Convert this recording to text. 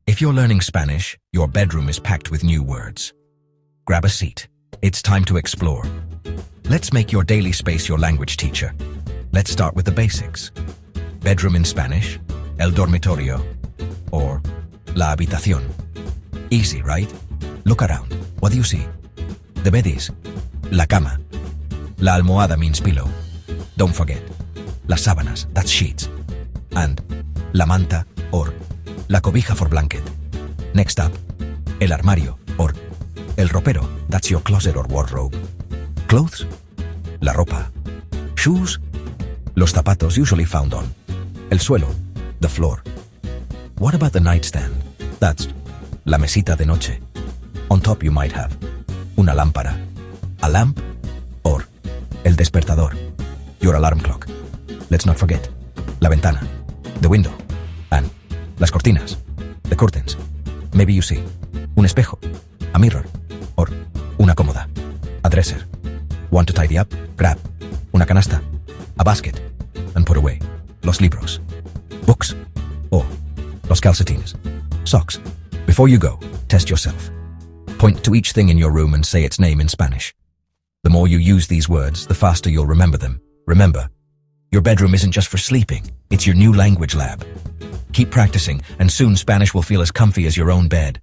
If you're learning Spanish, your bedroom is packed with new words. Grab a seat. It's time to explore. Let's make your daily space your language teacher. Let's start with the basics. Bedroom in Spanish, el dormitorio, or la habitación. Easy, right? Look around. What do you see? The bed is la cama. La almohada means pillow. Don't forget. Las sábanas, that's sheets. And la manta, or la cobija for blanket. Next up, el armario, or el ropero, that's your closet or wardrobe. Clothes, la ropa. Shoes, los zapatos usually found on. El suelo, the floor. What about the nightstand? That's la mesita de noche. On top you might have una lámpara, a lamp, or el despertador, your alarm clock. Let's not forget la ventana, the window, and las cortinas, the curtains. Maybe you see un espejo, a mirror, or una cómoda, a dresser. Want to tidy up? Grab una canasta, a basket, and put away los libros, books, or los calcetines, socks. Before you go, test yourself. Point to each thing in your room and say its name in Spanish. The more you use these words, the faster you'll remember them. Remember, your bedroom isn't just for sleeping, it's your new language lab. Keep practicing, and soon Spanish will feel as comfy as your own bed.